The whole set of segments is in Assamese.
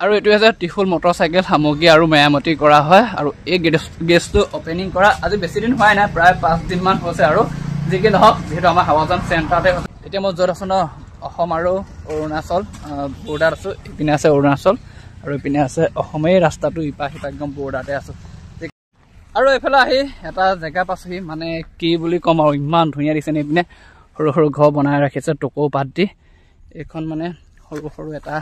আৰু এটো আছে ত্ৰিশুল মটৰচাইকেল সামগ্ৰী আৰু মেৰামতি কৰা হয় আৰু এই গেছটো ওপেনিং কৰা আজি বেছি দিন হোৱাই নাই প্ৰায় 5 দিন মান হৈছে আৰু যিকি নহওক যেহেতু আমাৰ হাৱাজান চেণ্টাৰতে এতিয়া মই য'ত আছো ন অসম আৰু অৰুণাচল বৰ্ডাৰ আছো ইপিনে আছে অৰুণাচল আৰু ইপিনে আছে অসমেই ৰাস্তাটো ইপা সিপা একদম বৰ্ডাৰতে আছো আৰু এইফালে আহি এটা জেগা পাছোহি মানে কি বুলি ক'ম আৰু ইমান ধুনীয়া দিছে ইপিনে সৰু সৰু ঘৰ বনাই ৰাখিছে টকৌ পাত দি এইখন মানে সৰু সৰু এটা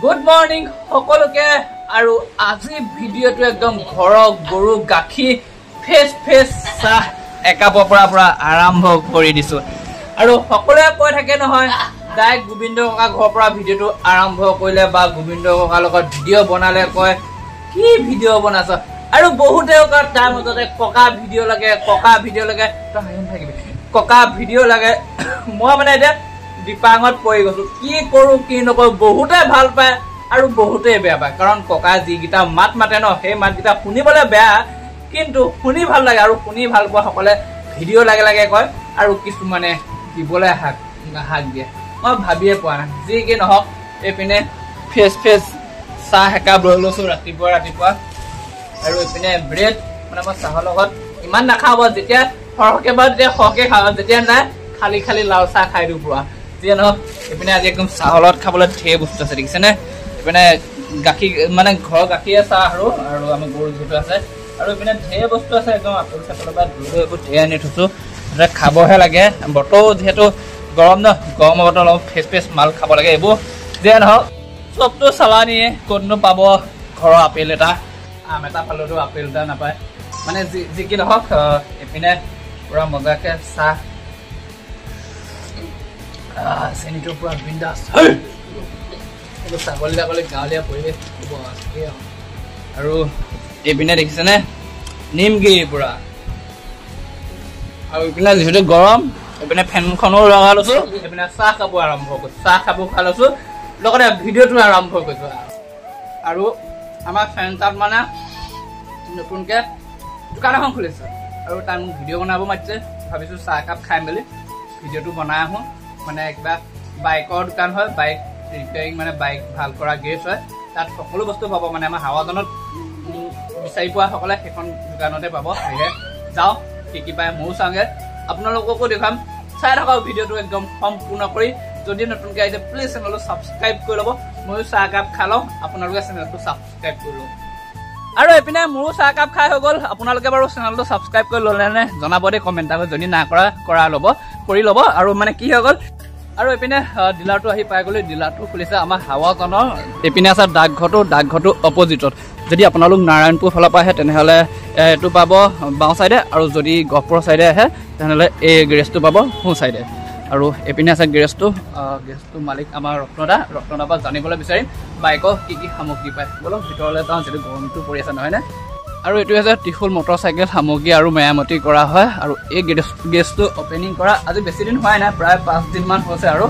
গুড মৰ্নিং সকলোকে আৰু আজি ভিডিঅ'টো একদম ঘৰৰ গৰু গাখীৰ ফেচ চাহ একাপৰ পৰা আৰম্ভ কৰি দিছো আৰু সকলোৱে কৈ থাকে নহয় ডাইৰেক্ট গোবিন্দ ককা ঘৰৰ পৰা ভিডিঅ'টো আৰম্ভ কৰিলে বা গোবিন্দ ককাৰ লগত ভিডিঅ' বনালে কয় কি ভিডিঅ' বনাছ আৰু বহুতে তাৰ মাজতে ককা ভিডিঅ' লাগে তই হাঁহি থাকিবি ককা ভিডিঅ' লাগে মই মানে এতিয়া দীপাঙত পৰি গৈছো কি কৰো কি নকৰো বহুতে ভাল পায় আৰু বহুতে বেয়া পায় কাৰণ ককা যিকেইটা মাত মাতে ন সেই মাতকেইটা শুনিবলৈ বেয়া কিন্তু শুনি ভাল লাগে আৰু শুনি ভাল পোৱা সকলে ভিডিঅ' লাগে কয় আৰু কিছুমানে দিবলৈ হাক দিয়ে মই ভাবিয়ে পোৱা নাই যি কি নহওক এইপিনে ফেচ চাহ একাপ লৈ লৈছো ৰাতিপুৱা আৰু এইপিনে ব্ৰেড মানে মই চাহৰ লগত ইমান নাখাব যেতিয়া সৰহকে বা যেতিয়া সৰহকে খাওঁ যেতিয়া নাই খালি লাল চাহ খাই দিওঁ পুৰা যিয়ে নহওক এইপিনে আজি একদম চাহৰ লগত খাবলৈ ঢেৰ বস্তু আছে দেখিছেনে এইপিনে গাখীৰ মানে ঘৰৰ গাখীৰে চাহ আৰু আমাৰ গৰু যিটো আছে আৰু এইপিনে ঢেৰ বস্তু আছে একদম আপেল চাপেলৰ পৰা ধুই এইবোৰ ঢেৰ আনি থৈছো খাবহে লাগে বতৰ যিহেতু গৰম ন গৰমৰ বতৰ অলপ ফেচ মাল খাব লাগে এইবোৰ যিয়ে নহওক চবটো চালানিয়ে ক'তনো পাব ঘৰৰ আপেল এটা আম এটা পালেতো আপেল এটা নাপায় মানে যি কি নহওক এইপিনে পুৰা মজাকে চাহ চেনিটো পুৰা বিন্দাছ ছাগলী গাঁৱলীয়া পৰিৱেশ আৰু এইপিনে দেখিছেনে নিমগিৰি পুৰা আৰু এইপিনে যিহেতু গৰম এইপিনে ফেনখনো লগাই লৈছো এইপিনে চাহ খাব আৰম্ভ কৰিছো চাহ খাব খাই লৈছো লগতে ভিডিঅ'টো আৰম্ভ কৰিছো আৰু আমাৰ চেণ্টাৰত মানে নতুনকে দোকান এখন খুলিছে আৰু তাত মোক ভিডিঅ' বনাব মাতিছে ভাবিছো চাহ একাপ খাই মেলি ভিডিঅ'টো বনাই আহো মানে কিবা বাইকৰ দোকান হয় বাইক ৰিপেয়াৰিং মানে বাইক ভাল কৰা গেৰেজ হয় তাত সকলো বস্তু পাব মানে আমাৰ হাৱাজানত বিচাৰি পোৱা সকলে সেইখন দোকানতে পাব সেয়ে যাওঁ কি পায় ময়ো চাওঁগে আপোনালোককো দেখাম চাই থাকক ভিডিঅ'টো একদম সম্পূৰ্ণ কৰি যদি নতুনকৈ আহিছে প্লিজ চেনেলটো ছাবস্ক্ৰাইব কৰি ল'ব ময়ো চাহ একাপ খাই লওঁ আপোনালোকে চেনেলটো ছাবস্ক্ৰাইব কৰি ল'ব আৰু এইপিনে মোৰো চাহ একাপ খাই হৈ গ'ল আপোনালোকে বাৰু চেনেলটো ছাবস্ক্ৰাইব কৰি ল'লেনে জনাব দেই কমেণ্ট এটা যদি না কৰি ল'ব আৰু মানে কি হৈ গ'ল আৰু এইপিনে ডিলাৰটো আহি পাই গ'লে ডিলাৰটো খুলিছে আমাৰ হাৱাজানৰ এইপিনে আছে ডাকঘৰটো অপজিটত যদি আপোনালোক নাৰায়ণপুৰ ফালৰ পৰা আহে তেনেহ'লে এইটো পাব বাওঁ চাইডে আৰু যদি গহপুৰৰ চাইডে আহে তেনেহ'লে এই গেৰেজটো পাব সোঁ চাইডে আৰু এইপিনে আছে গেৰেজটো মালিক আমাৰ ৰত্নদাৰ পৰা জানিবলৈ বিচাৰিম বাইকৰ কি সামগ্ৰী পায় বলক ভিতৰলৈ যাওঁ যিটো গৰমটো পৰি আছে নহয়নে আৰু এইটো আছে ত্ৰিশুল মটৰচাইকেল সামগ্ৰী আৰু মেৰামতি কৰা হয় আৰু এই গেছটো ওপেনিং কৰা আজি বেছি দিন হোৱাই নাই প্ৰায় 5 দিন মান হৈছে আৰু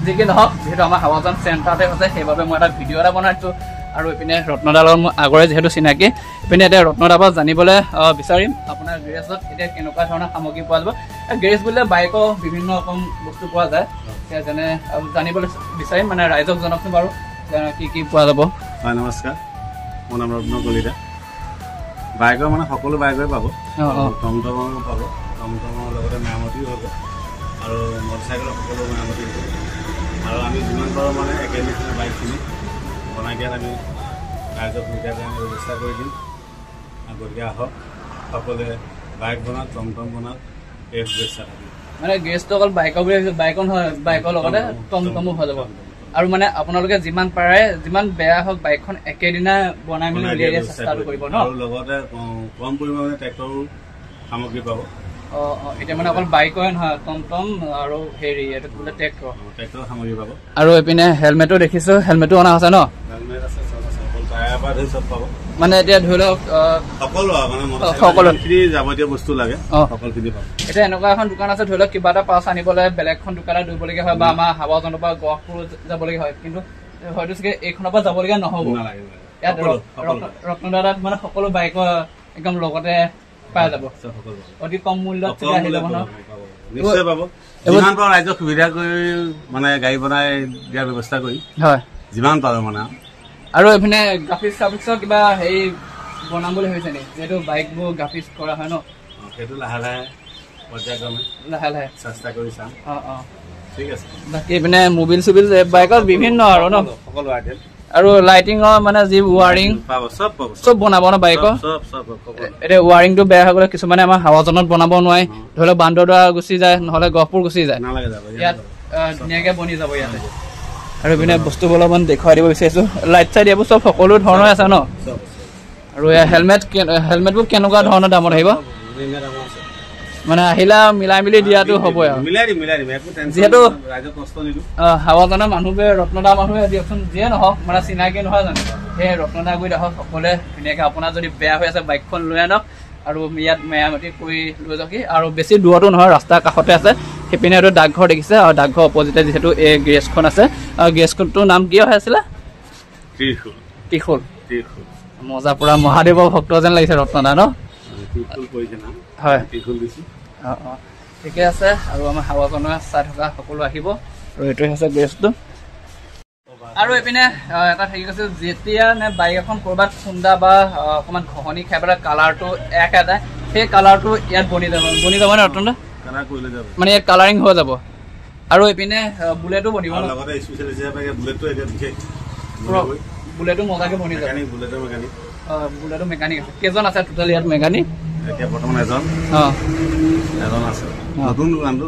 যিকি নহওক যিহেতু আমাৰ হাৱাজান চেণ্টাৰতে হৈছে সেইবাবে মই এটা ভিডিঅ' এটা বনাইছোঁ আৰু এইপিনে ৰত্নদাৰ লগত মই আগৰে যিহেতু চিনাকি এইপিনে এতিয়া ৰত্নদাৰ পৰা জানিবলৈ বিচাৰিম আপোনাৰ গেৰেজত এতিয়া কেনেকুৱা ধৰণৰ সামগ্ৰী পোৱা যাব গেৰেজ বুলিলে বাইকৰ বিভিন্ন ৰকম বস্তু পোৱা যায় যেনে জানিবলৈ বিচাৰিম মানে ৰাইজক জনাওকচোন বাৰু কি পোৱা যাব হয় নমস্কাৰ মোৰ নাম ৰত্ন কলিতা বাইকৰ মানে সকলো বাইকৰে পাব টমটমৰ পাব টমটমৰ লগতে মেৰামতিও হ'ব আৰু মটৰচাইকেলৰ সকলো মেৰামতি হ'ব আৰু আমি যিমান পাৰোঁ মানে একে নিচিনা বাইকখিনি বনাই দিয়াত আমি ৰাইজক সুবিধাৰ কাৰণে ব্যৱস্থা কৰি দিম গতিকে আহক সকলোৱে বাইক বনাওক টমটম বনাওক এই শুভেচ্ছা থাকিব মানে গেছটো অকল বাইকৰ বুলি বাইকৰ নহয় বাইকৰ লগতে টমটমো হৈ যাব আৰু মানে আপোনালোকে যিমান পাৰে যিমান বেয়া হওক বাইকখন একেদিনা বনাই মেলি উলিয়াই দিয়া চেষ্টাটো কৰিব ন আৰু লগতে কম পৰিমাণে ট্ৰেক্টৰো সামগ্ৰী পাব এতিয়া মানে অকল বাইকৰে নহয় টমটম আৰু হেৰি এইটো বোলে ট্ৰেক্টৰ সামগ্ৰী পাব আৰু এইপিনে হেলমেটো দেখিছো হেলমেটো অনা হৈছে ন হেলমেট আছে টায়াৰ পৰা ধৰি চব পাব মানে এতিয়া ধৰি লওক সকলো যাৱতীয় বস্তু লাগে সকলোখিনি পাব এতিয়া এনেকুৱা এখন দোকান আছে ধৰি লওক কিবা এটা পাছ আনিবলৈ বেলেগখন দোকানত দিবলগীয়া হয় বা আমাৰ হাৱাজানৰ পৰা গহপুৰ যাবলগীয়া হয় কিন্তু হয়তো চাগে এইখনৰ পৰা যাবলগীয়া নহ'ব ইয়াত ৰত্নদাদাত মানে সকলো বাইকৰ একদম লগতে পাই যাব অতি কম মূল্যত আহি যাব ন নিশ্চয় পাব যিমান পাৰোঁ ৰাইজক সুবিধা কৰি মানে গাড়ী বনাই দিয়াৰ ব্যৱস্থা কৰি হয় যিমান পাৰোঁ মানে আৰু এইপিনে গ্ৰাফিক্স চাফিক্সৰ কিবা হেৰি বনাম বুলি ভাবিছে নেকি যিহেতু বাইকবোৰ গ্ৰাফিক্স কৰা হয় ন সেইটো লাহে লাহে পৰ্যায়ক্ৰমে লাহে লাহে চেষ্টা কৰি চাম ঠিক আছে বাকী এইপিনে মোবিল চুবিল বাইকত বিভিন্ন আৰু ন সকলো আইটেম আৰু লাইটিঙৰ মানে যি ৱাৰিং চব বনাব ন বাইকৰ এতিয়া ৱাৰিংটো বেয়া হৈ গ'লে কিছুমানে আমাৰ হাৱাজনত বনাব নোৱাৰে ধৰি লওক বান্দৰদৰা গুচি যায় নহ'লে গহপুৰ গুচি যায় ইয়াত ধুনীয়াকৈ বনি যাব ইয়াতে আৰু এইপিনে বস্তুবোৰ অলপমান দেখুৱাই দিব বিচাৰিছোঁ লাইট চাইট এইবোৰ চব সকলো ধৰণৰ আছে ন আৰু হেলমেটবোৰ কেনেকুৱা ধৰণৰ দামত আহিব মানে আহিলা মিলাই মিলি দিয়াটো হ'বই আৰু যিহেতু হাৱাজানৰ মানুহবোৰে ৰত্নদা মানুহে দিয়কচোন যিয়ে নহওক মানে চিনাকি নহয় জানো সেই ৰত্নদা গৈ দেখক সকলোৱে ধুনীয়াকৈ আপোনাৰ যদি বেয়া হৈ আছে বাইকখন লৈ আনক আৰু ইয়াত মেৰামতি কৰি লৈ যাওকহি আৰু বেছি দূৰতো নহয় ৰাস্তাৰ কাষতে আছে সেইপিনে এইটো ডাকঘৰ দেখিছে আৰু ডাকঘৰ অপজিটে যিহেতু এই গেৰেজখন আছে আৰু গেৰেজখনটোৰ নাম কি হৈ আছিলে ত্ৰিশূল মজা পুৰা মহাদেৱৰ ভক্ত যেন লাগিছে ৰত্নদা ন হয় ঠিকে আছে আৰু আমাৰ হাৱাজনৰ চাই থকা সকলো আহিব আৰু এইটোৱে হৈছে গেৰেজটো আৰু এইপিনে এটা থাকি গৈছে যেতিয়া নে বাইক এখন ক'ৰবাত খুন্দা বা অকণমান ঘঁহনি খাই পেলাই কালাৰটো এক এটা সেই কালাৰটো ইয়াত বনি যাব নে ৰত্নদা মানে ইয়াত কালাৰিং হৈ যাব আৰু এইপিনে বুলেটো বনিব বুলেটো মজাকৈ বনি যাব বুলেটো মেকানিক আছে কেইজন আছে টোটেল ইয়াত মেকানিক বৰ্তমান এজন আছে নতুন দোকানটো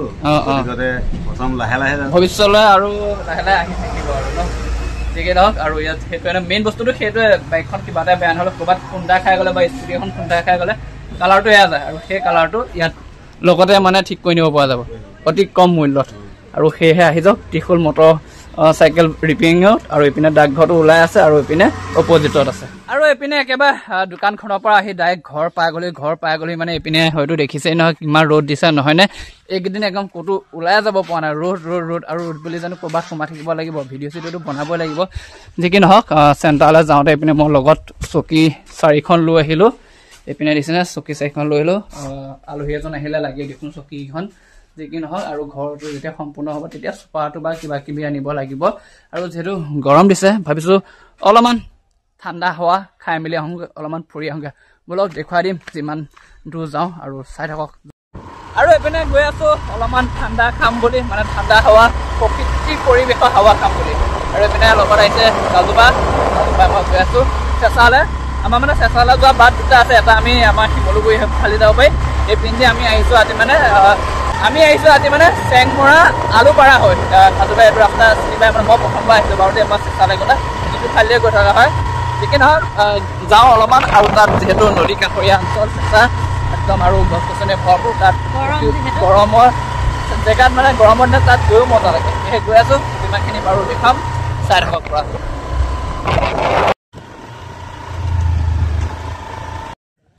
প্ৰথম লাহে লাহে ভৱিষ্যতলৈ আৰু লাহে লাহে আহি থাকিব আৰু ন ঠিকে নহওক আৰু ইয়াত সেইটোৱে মেইন বস্তুটো সেইটোৱে বাইকখন কিবা এটা বেয়া নহ'লে ক'ৰবাত খুন্দা খাই গ'লে বা স্কুটি এখন খুন্দা খাই গ'লে কালাৰটো এয়া যায় আৰু সেই কালাৰটো ইয়াত লগতে মানে ঠিক কৰি নিব পৰা যাব অতি কম মূল্যত আৰু সেয়েহে আহি যাওক ত্ৰিশূল মটৰ চাইকেল ৰিপেয়াৰিঙত আৰু এইপিনে ডাকঘৰটো ওলাই আছে আৰু এইপিনে অপজিটত আছে আৰু এইপিনে একেবাৰে দোকানখনৰ পৰা আহি ডাইৰেক্ট ঘৰ পাই গ'লি মানে এইপিনে হয়তো দেখিছেই নহয় কিমান ৰ'দ দিছে নহয়নে এইকেইদিন একদম ক'তো ওলাই যাব পৰা নাই ৰ'দ আৰু ৰ'দ বুলি জানো ক'ৰবাত সোমাই থাকিব লাগিব ভিডিঅ' চিডিঅ'টো বনাবই লাগিব যি কি নহওক চেণ্টাৰলৈ যাওঁতে এইপিনে মই লগত চকী 4খন লৈ আহিলোঁ এইপিনে দিছেনে চকী 4খন লৈ আহিলোঁ আলহী এজন আহিলে লাগে দেখোন চকীখন যি কি নহওক আৰু ঘৰটো যেতিয়া সম্পূৰ্ণ হ'ব তেতিয়া চোফাটো বা কিবা কিবি আনিব লাগিব আৰু যিহেতু গৰম দিছে ভাবিছোঁ অলপমান ঠাণ্ডা হাৱা খাই মেলি আহোঁগৈ অলপমান ফুৰি আহোঁগৈ ব'লক দেখুৱাই দিম যিমান দূৰ যাওঁ আৰু চাই থাকক আৰু এইপিনে গৈ আছোঁ অলপমান ঠাণ্ডা খাম বুলি মানে ঠাণ্ডা হাৱা প্ৰকৃতিৰ পৰিৱেশৰ হাৱা খাম বুলি আৰু এইপিনে লগত আহিছে কাজুবা মই গৈ আছোঁ চেঁচালৈ আমাৰ মানে চেঁচালৈ যোৱা বাট দুটা আছে এটা আমি আমাৰ শিমলুগুৰি ফালি যাব পাৰি এইপিনে আমি আহিছোঁ আজি মানে চেংমৰা আলুপাৰা হয় কাজুবাই এইটো ৰাস্তা চিনি পাই মানে মই প্ৰথমবাৰ আহিছোঁ বাৰু আমাৰ চেঁচালৈ গ'লে যিটো ফালিয়ে গৈ থকা হয় যিকি নহওক যাওঁ অলপমান আৰু তাত যিহেতু নদী কাষৰীয়া অঞ্চল চেঁচা একদম আৰু গছ গছনিয়ে ভৰপূৰ তাত গৰমৰ জেগাত মানে গৰমৰ দিনত তাত গৈও মজা লাগে সেই গৈ আছোঁ যিমানখিনি বাৰু দেখাম চাই থাকক পৰা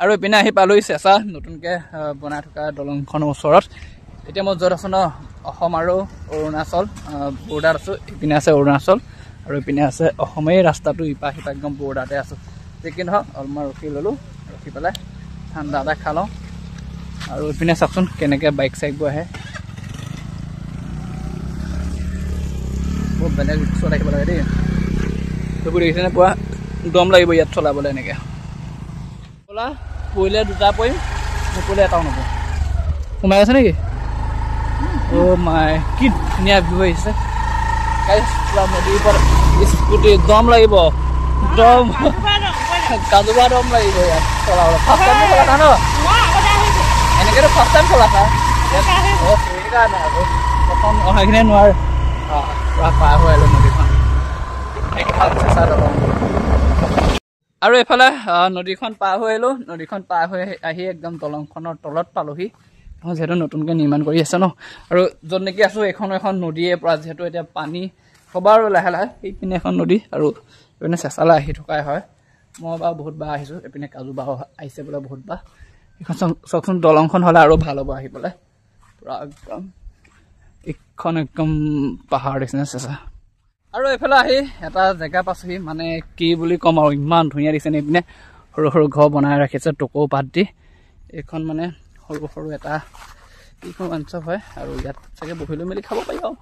আৰু এইপিনে আহি পালোহি চেঁচা নতুনকৈ বনাই থকা দলংখনৰ ওচৰত এতিয়া মই য'ত আছোঁ ন অসম আৰু অৰুণাচল বৰ্ডাৰত আছোঁ ইপিনে আছে অৰুণাচল আৰু ইপিনে আছে অসমেই ৰাস্তাটো ইপা সিপা একদম বৰ্ডাৰতে আছোঁ যি কি নহওক অলপমান ৰখি ল'লোঁ ৰখি পেলাই ঠাণ্ডা এটা খাই লওঁ আৰু ইপিনে চাওকচোন কেনেকৈ বাইক চাইকবোৰ আহে বহুত বেলেগ ৰিক্সত আহিব লাগে দেই সেইবোৰ দেখিছেনে পুৰা দম লাগিব ইয়াত চলাবলৈ এনেকৈ চলা পৰিলে দুটা পৰিম নপৰিলে এটাও নপৰোঁ সোমাই আছে নেকি অ' মাই কি ধুনীয়া ভিউ আহিছে পুৰা নদীৰ ওপৰত স্কুটি দম লাগিব দম কাজুবা দম লাগিব ইয়াত চলাবলৈ ফাৰ্ষ্ট টাইম চলাছা ন এনেকৈতো ফাৰ্ষ্ট টাইম চলাছা সেইকাৰণে আকৌ প্ৰথম অহাখিনিয়ে নোৱাৰে পুৰা পাৰ হৈ আহিলোঁ নদীখন চেঁচা দলং আৰু এইফালে নদীখন পাৰ হৈ আহিলোঁ নদীখন পাৰ হৈ আহি একদম দলংখনৰ তলত পালোহি যিহেতু নতুনকৈ নিৰ্মাণ কৰি আছে ন আৰু য'ত নেকি আছোঁ এখন নদীয়ে পৰা যিহেতু এতিয়া পানী হ'ব আৰু লাহে লাহে এইপিনে এখন নদী আৰু এইপিনে চেঁচালৈ আহি থকাই হয় মই বাৰু বহুতবাৰ আহিছোঁ এইপিনে কাজুবা আহিছে বোলে বহুতবাৰ এইখন চাওকচোন দলংখন হ'লে আৰু ভাল হ'ব আহি পেলাই পূৰা একদম এইখন একদম পাহাৰ নিচিনা চেঁচা আৰু এইফালে আহি এটা জেগা পাইছোঁহি মানে কি বুলি ক'ম আৰু ইমান ধুনীয়া দিছে নে এইপিনে সৰু সৰু ঘৰ বনাই ৰাখিছে টকৌ পাত দি এইখন মানে সৰু সৰু এটা এইখন আঞ্চপ হয় আৰু ইয়াত চাগে বহি লৈ মেলি খাব পাৰি আৰু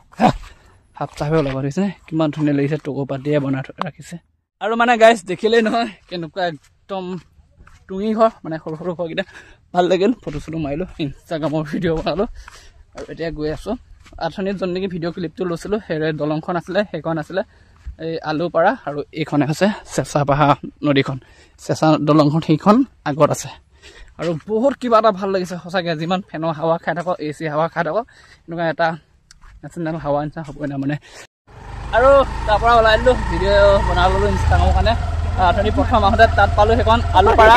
হাফ চাফে ওলাব ধৰিছে কিমান ধুনীয়া লাগিছে টকৌ পাত দিয়ে বনাই ৰাখিছে আৰু মানে গাইজ দেখিলেই নহয় কেনেকুৱা একদম টুঙি ঘৰ মানে সৰু সৰু ঘৰকেইটা ভাল লাগিল ফটো চটো মাৰিলোঁ ইনষ্টাগ্ৰামৰ ভিডিঅ' বনালোঁ আৰু এতিয়া গৈ আছোঁ আঠনিত য'ত নেকি ভিডিঅ' ক্লিপটো লৈছিলোঁ সেই দলংখন আছিলে সেইখন আছিলে এই আলুপাৰা আৰু এইখনে হৈছে চেঁচা পাহাৰ নদীখন চেঁচা দলংখন সেইখন আগত আছে আৰু বহুত কিবা এটা ভাল লাগিছে সঁচাকৈ যিমান ফেনৰ হাৱা খাই থাকক AC হাৱা খাই থাকক এনেকুৱা এটা নেশ্যনেল হাৱা নিচিনা হ'বই না মানে আৰু তাৰপৰা ওলাই দিলোঁ ভিডিঅ' বনাই ল'লোঁ ইনষ্টাগ্ৰামৰ কাৰণে আঠনি প্ৰথম আহোঁতে তাত পালোঁ সেইখন আলুপাৰা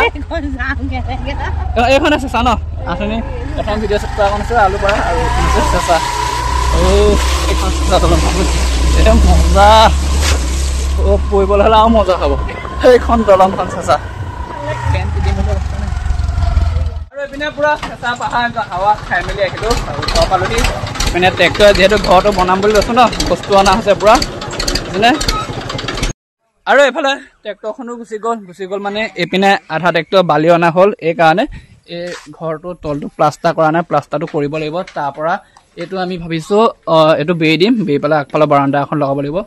এইখন চেঁচা ন আঠনি প্ৰথম ভিডিঅ' শ্বুট কৰা এখন আছে আলুপাৰা আৰু চেঁচা এইখন চেঁচা দলংখন একদম মজা পৰিবলৈ হ'লে আৰু মজা হ'ব সেইখন দলংখন চেঁচা আৰু এইপিনে পুৰা চেঁচা পাহাৰ হাৱা খাই মেলি আহিলোঁ আৰু ঘৰ পালোহি মানে ট্ৰেক্টৰ যিহেতু ঘৰটো বনাম বুলি কৈছোঁ ন বস্তু অনা হৈছে পুৰা বুজিলে আৰু এইফালে ট্ৰেক্টৰখনো গুচি গ'ল মানে এইপিনে আধা ট্ৰেক্টৰ বালি অনা হ'ল এইকাৰণে এই ঘৰটো তলটো প্লাষ্টাৰ কৰা নাই প্লাষ্টাৰটো কৰিব লাগিব তাৰপৰা এইটো আমি ভাবিছোঁ এইটো বেৰি দিম বেৰি পেলাই আগফালে বাৰাণ্ডা এখন লগাব লাগিব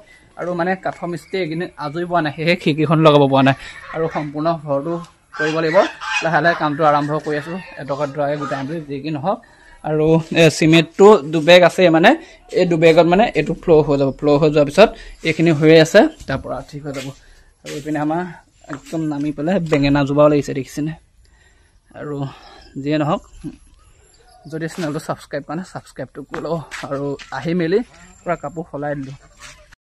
আৰু মানে কাঠৰ মিস্ত্ৰী এইখিনি আজৰি পোৱা নাই সেয়েহে খিৰিকীখন লগাব পৰা নাই আৰু সম্পূৰ্ণ ঘৰটো কৰিব লাগিব লাহে লাহে কামটো আৰম্ভ কৰি আছোঁ এটকাত ধৰাই গোটাই আনি যি কি নহওক আৰু চিমেণ্টটো দুবেগ আছে মানে এই দুবেগত মানে এইটো ফ্ল' হৈ যাব ফ্ল' হৈ যোৱাৰ পিছত এইখিনি হৈ আছে তাৰপৰা ঠিক হৈ যাব আৰু এইপিনে আমাৰ একদম নামি পেলাই বেঙেনা জোপাও লাগিছে দেখিছেনে আৰু যিয়ে নহওক যদি চেনেলটো ছাবস্ক্ৰাইব কৰা নাই ছাবস্ক্ৰাইবটো কৰি লওঁ আৰু আহি মেলি পূৰা কাপোৰ সলাই দিলোঁ